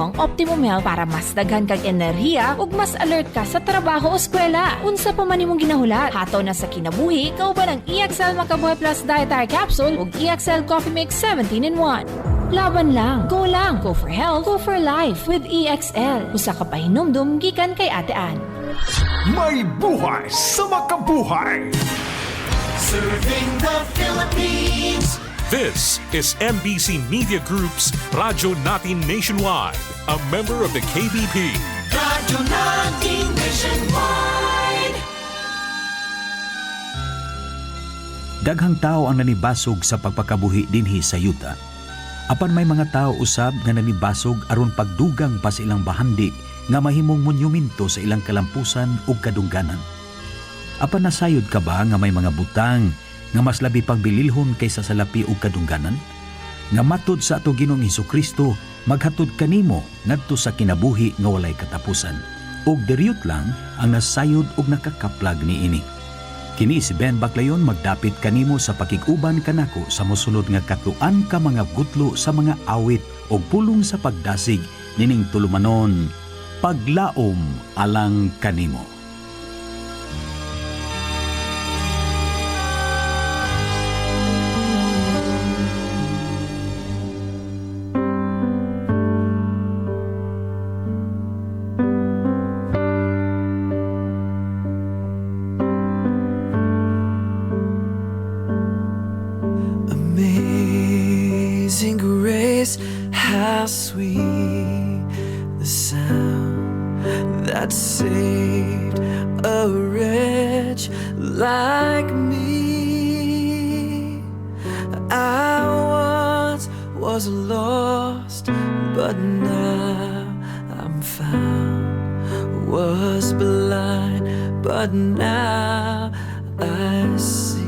ang Optimum Health para mas daghan kag enerhiya ug mas alert ka sa trabaho o eskwela. Unsa pa man imong ginahulat, hataw na sa kinabuhi, kauban ang EXL Makabuhay Plus Dietary Capsule ug EXL Coffee Mix 17-in-1. Laban lang, go for health, go for life with EXL. Usa ka pahinumdum gikan kay Ate Ann. May buhay sa makabuhay. Serving the Philippines. This is MBC Media Group's Radyo Natin Nationwide, a member of the KBP. Radyo Natin Nationwide. Daghang tao ang nanibasog sa pagpakabuhi dinhi sa yuta. Apan may mga tao usab nga nanibasog aron pagdugang pa sa ilang bahandi nga mahimong monumento sa ilang kalampusan ug kadungganan. Apan nasayod ka ba nga may mga butang nga mas labi pang bililhon kaysa sa lapi ug kadungganan? Nga matud sa ato Ginoong Hesukristo, maghatod kanimo ngadto sa kinabuhi nga walay katapusan. Ug diriyot lang ang nasayod ug nakakaplag niini. Kini si Ben Baclayon magdapit kanimo sa pakiguban kanako sa mosunod nga katuan ka mga gutlo sa mga awit ug pulong sa pagdasig nining tulumanon, paglaom alang kanimo. Amazing grace, how sweet the sound that saved a wretch like me. I once was lost, but now I'm found. Was blind, but now I see.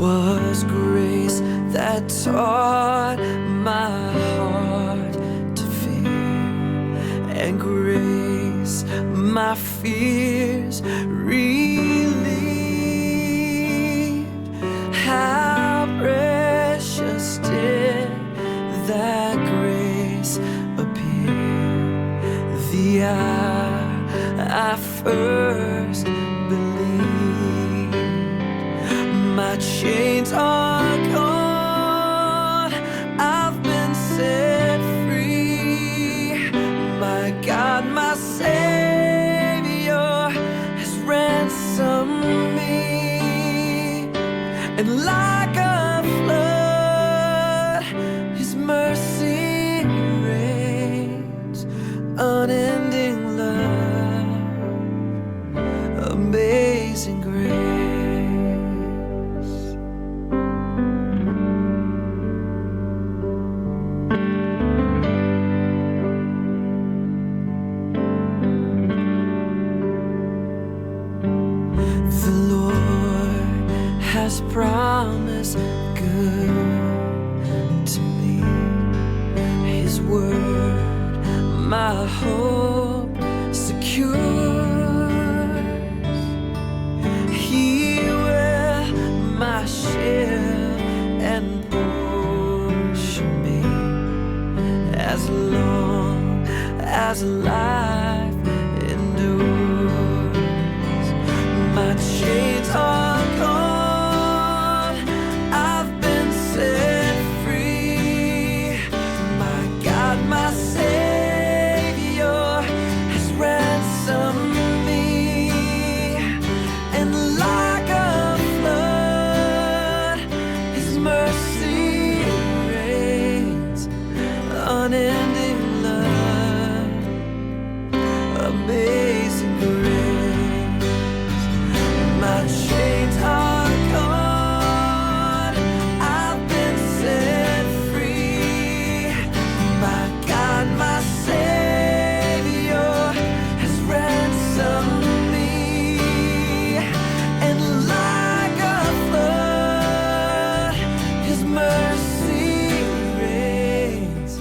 'Twas grace that taught my heart to fear, and grace my fears relieved. How precious did that grace appear the hour I first believed. My chains are gone, I've been set free. My God, my Savior has ransomed me. And like a flood, His mercy reigns. Unending love, amazing grace. The Lord has promised good to me. His word, my hope secures. He will my shield and portion be, as long as life endures. My chains are gone, I've been set free. My God, my Savior has ransomed me. And like a flood, His mercy reigns. Unending love, amazing grace. My chains are gone, I've been set free. My God, my Savior has ransomed me. And like a flood, His mercy reigns.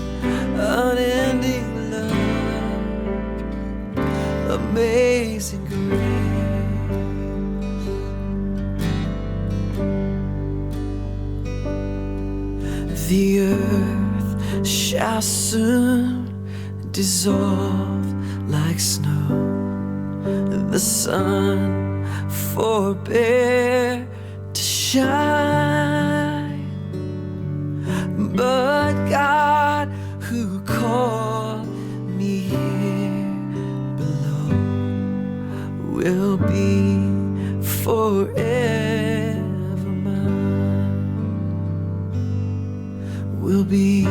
shall soon dissolve like snow. The sun forbear to shine, but God who called me here below will be forever mine, will be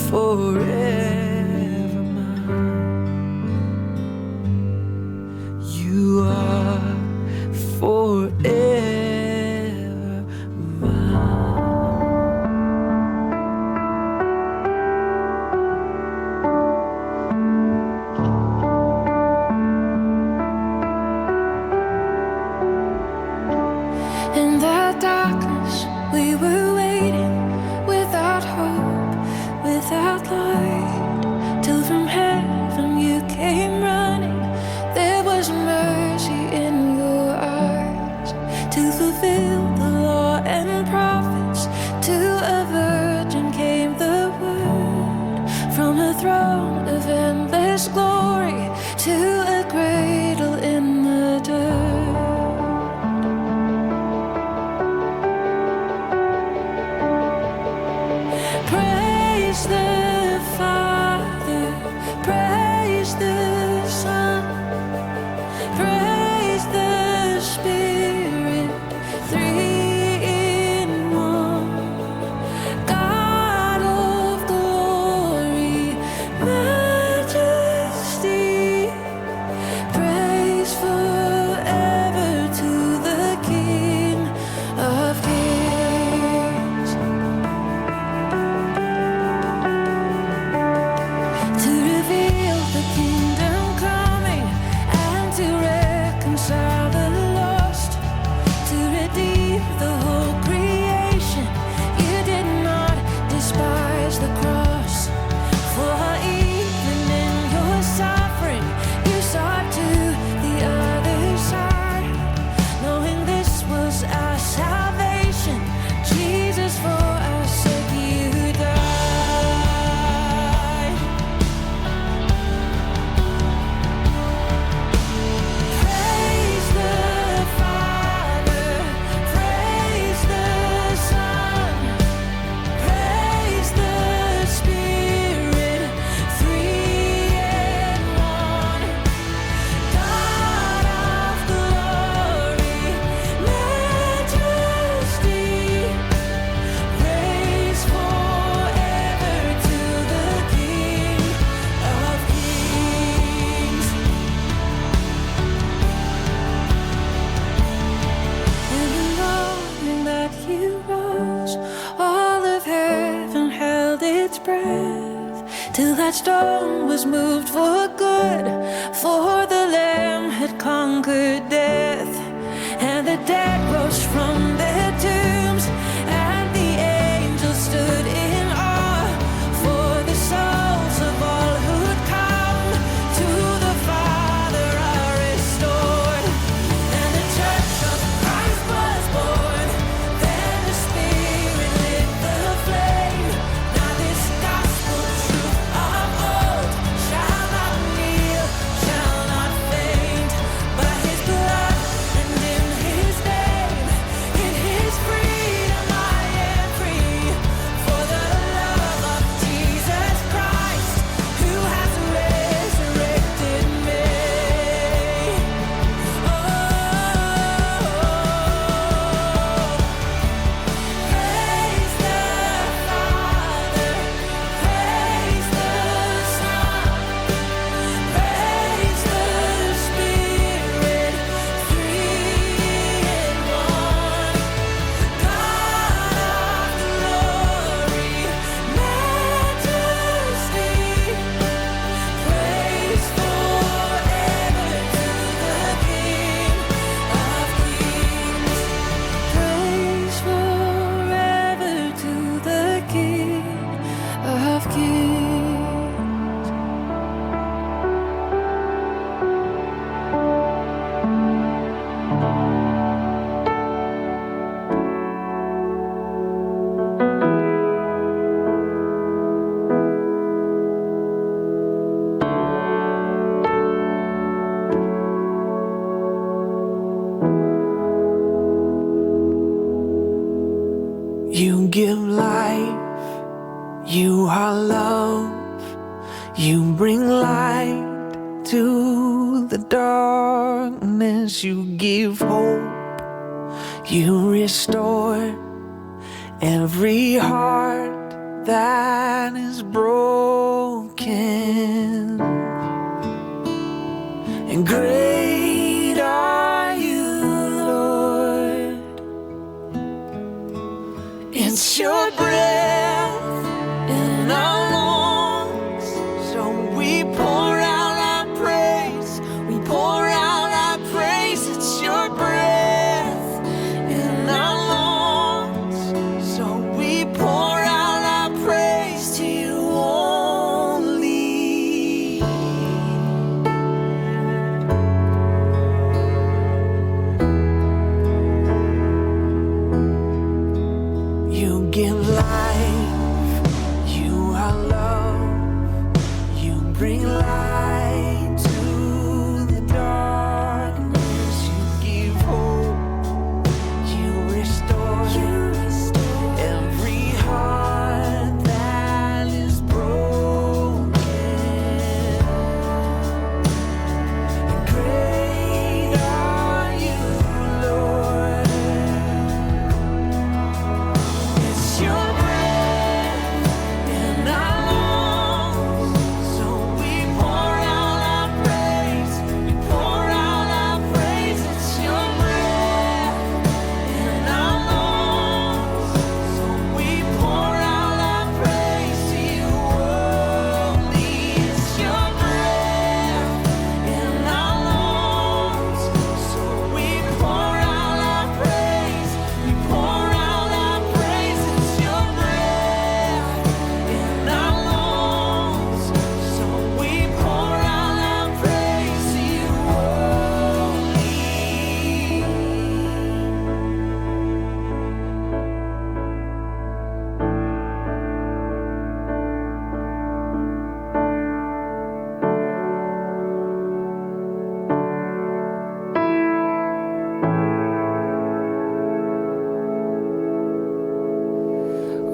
forever mine. You are forever mine. In the darkness, we were waiting without hope, without light, till from heaven you came running. There was mercy in your eyes to fulfill the law and prophets. To a virgin came the word from a throne of endless glory to a cradle in the dirt. Praise the Father, praise the Son, praise the Spirit, three in one. God of glory, majesty, praise forever to the King of Kings. To reveal the kingdom coming and to reconcile the lost, to redeem the whole creation. You did not despise the cross, for even in your suffering you saw to the other side, knowing this was our salvation. Jesus, for our sake you died. Praise the Father, praise the Son, praise the Spirit, three in one. God of glory, majesty, praise forever to the King of Kings. In the morning that you rose, all of heaven held its breath, till that stone was moved for good, for the Lamb had conquered death, and the dead rose from their tombs, and the angels stood in awe, for the souls of all who'd come to the Father are restored. And the Church of Christ was born. Then the Spirit lit the flame. Now this gospel truth of old shall not kneel, shall not faint. By His blood and in His name, in His freedom. You are love, you bring light to the darkness, you give hope, you restore every heart that is broken. And great are you, Lord. It's your breath in our lungs, so we pour out our praise. We pour out our praise. It's your breath in our lungs, so we pour out our praise to you only. You give life, you are love, you bring light to the darkness, you give hope, you restore every heart that is broken. And great are you, Lord. It's your breath in our lungs, so we pour out our praise. We pour out our praise. It's your breath in our lungs, so we pour out our praise to you only. It's your breath in our lungs, so we pour out our praise. We pour out our praise. It's your breath in our lungs, so we pour out our praise to you only.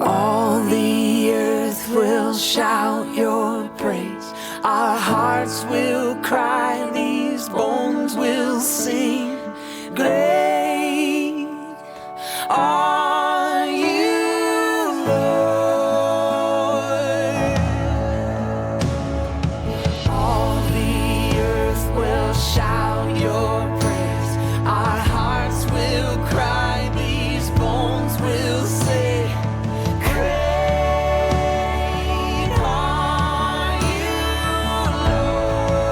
All the earth will shout your praise. Our hearts will cry, these bones will sing. Great are you, Lord. All the earth will shout your praise. Our hearts will cry, these bones will say, Great are you, Lord.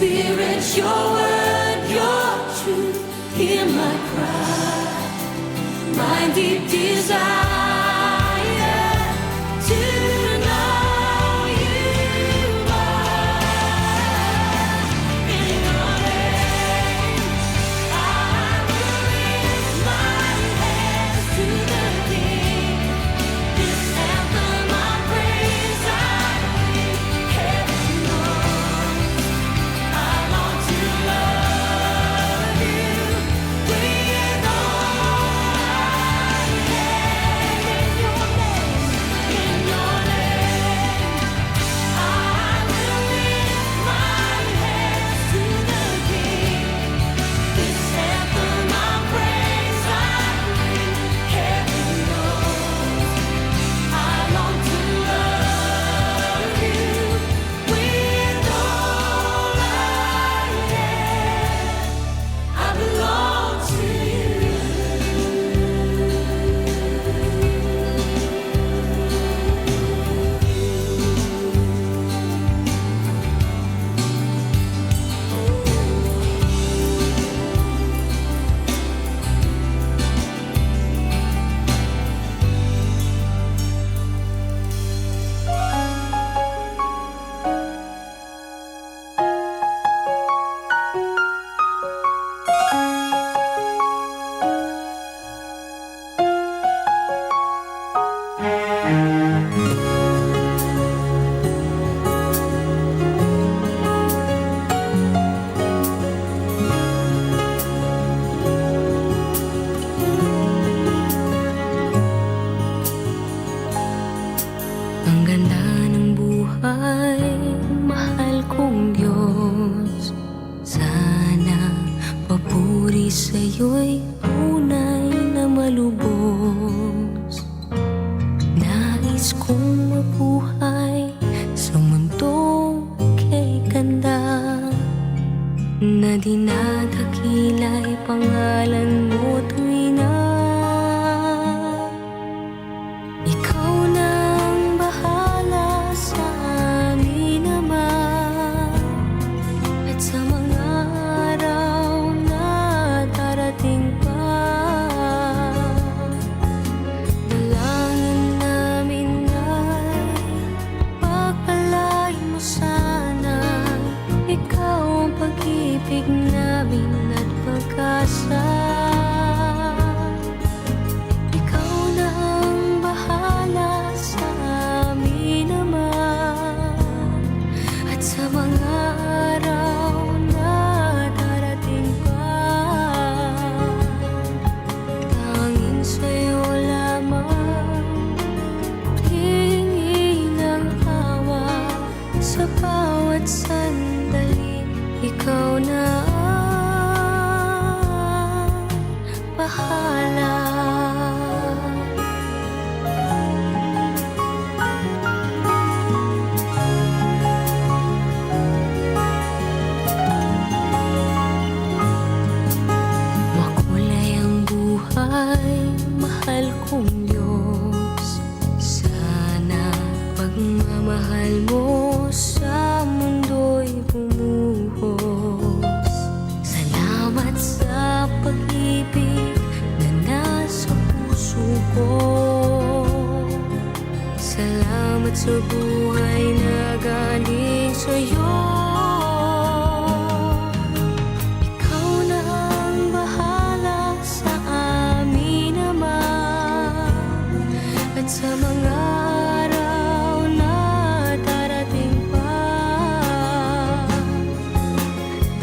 spirit, your word, your truth. Hear my cry, my deep desire to know you more. In your name, I will lift my hands to the King. This anthem of praise I sing, heaven knows I long to love you with all I am. In your name, I will lift my hands to the King. This anthem of praise I sing, heaven knows I long to love you with all I am. I belong to Ang ganda ng buhay, mahal kong Diyos. Sana papuri sa'yo'y tunay na malubos. Nais kong mabuhay sa mundong kay ganda, na dinadakila'y pangalan mo tuwi na. Ikaw nang bahala sa amin naman, at sa mga araw na darating pa. Dalangin namin ay pagpalain mo sana. Ikaw ang pag-ibig namin at pag-asa. Ikaw na ang bahala sa amin naman, at sa mga araw na darating pa. Tanging sa'yo lamang hihingi ng awa sa bawat sandali. Ikaw na ang bahala. Makulay ang buhay, mahal kong Diyos. Sana pagmamahal mo sa mundo'y bumuhos. Salamat sa pag-ibig na nasa puso ko. Salamat sa buhay na galing sa'yo. Ikaw na ang bahala sa amin naman, at sa mga araw na darating pa.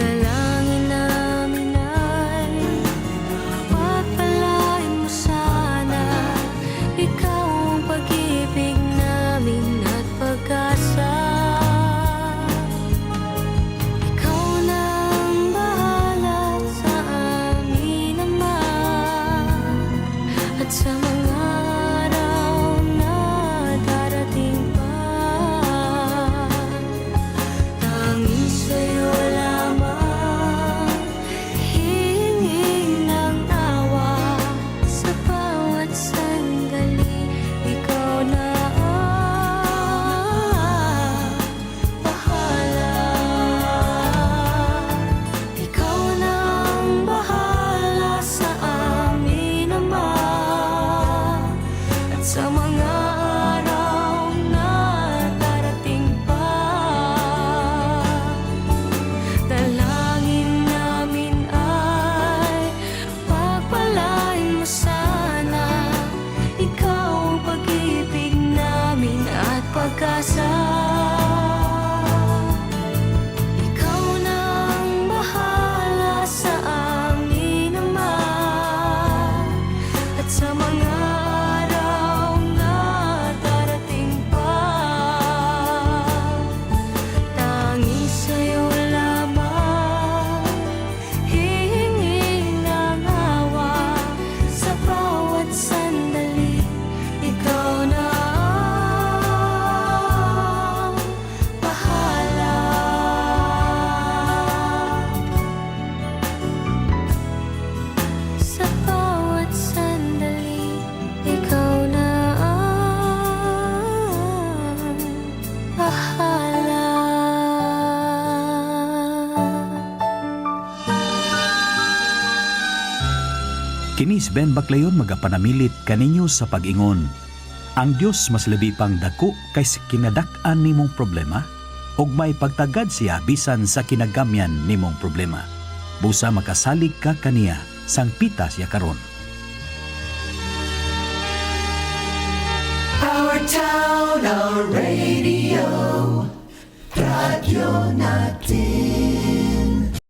Dalangin namin ay pagpalain mo sana. Ikaw ang pag-ibig namin at pag-asa. Kinis Ben Baclayon magapanamilit kaninyo sa pag-ingon. Ang Dios mas labi pang dako kaysa kinadak-an nimong problema ug may pagtagad siya bisan sa kinagamyan nimong problema. Busa makasalig ka kaniya sang pita siya karon. Our town, our radio, Radio Natin.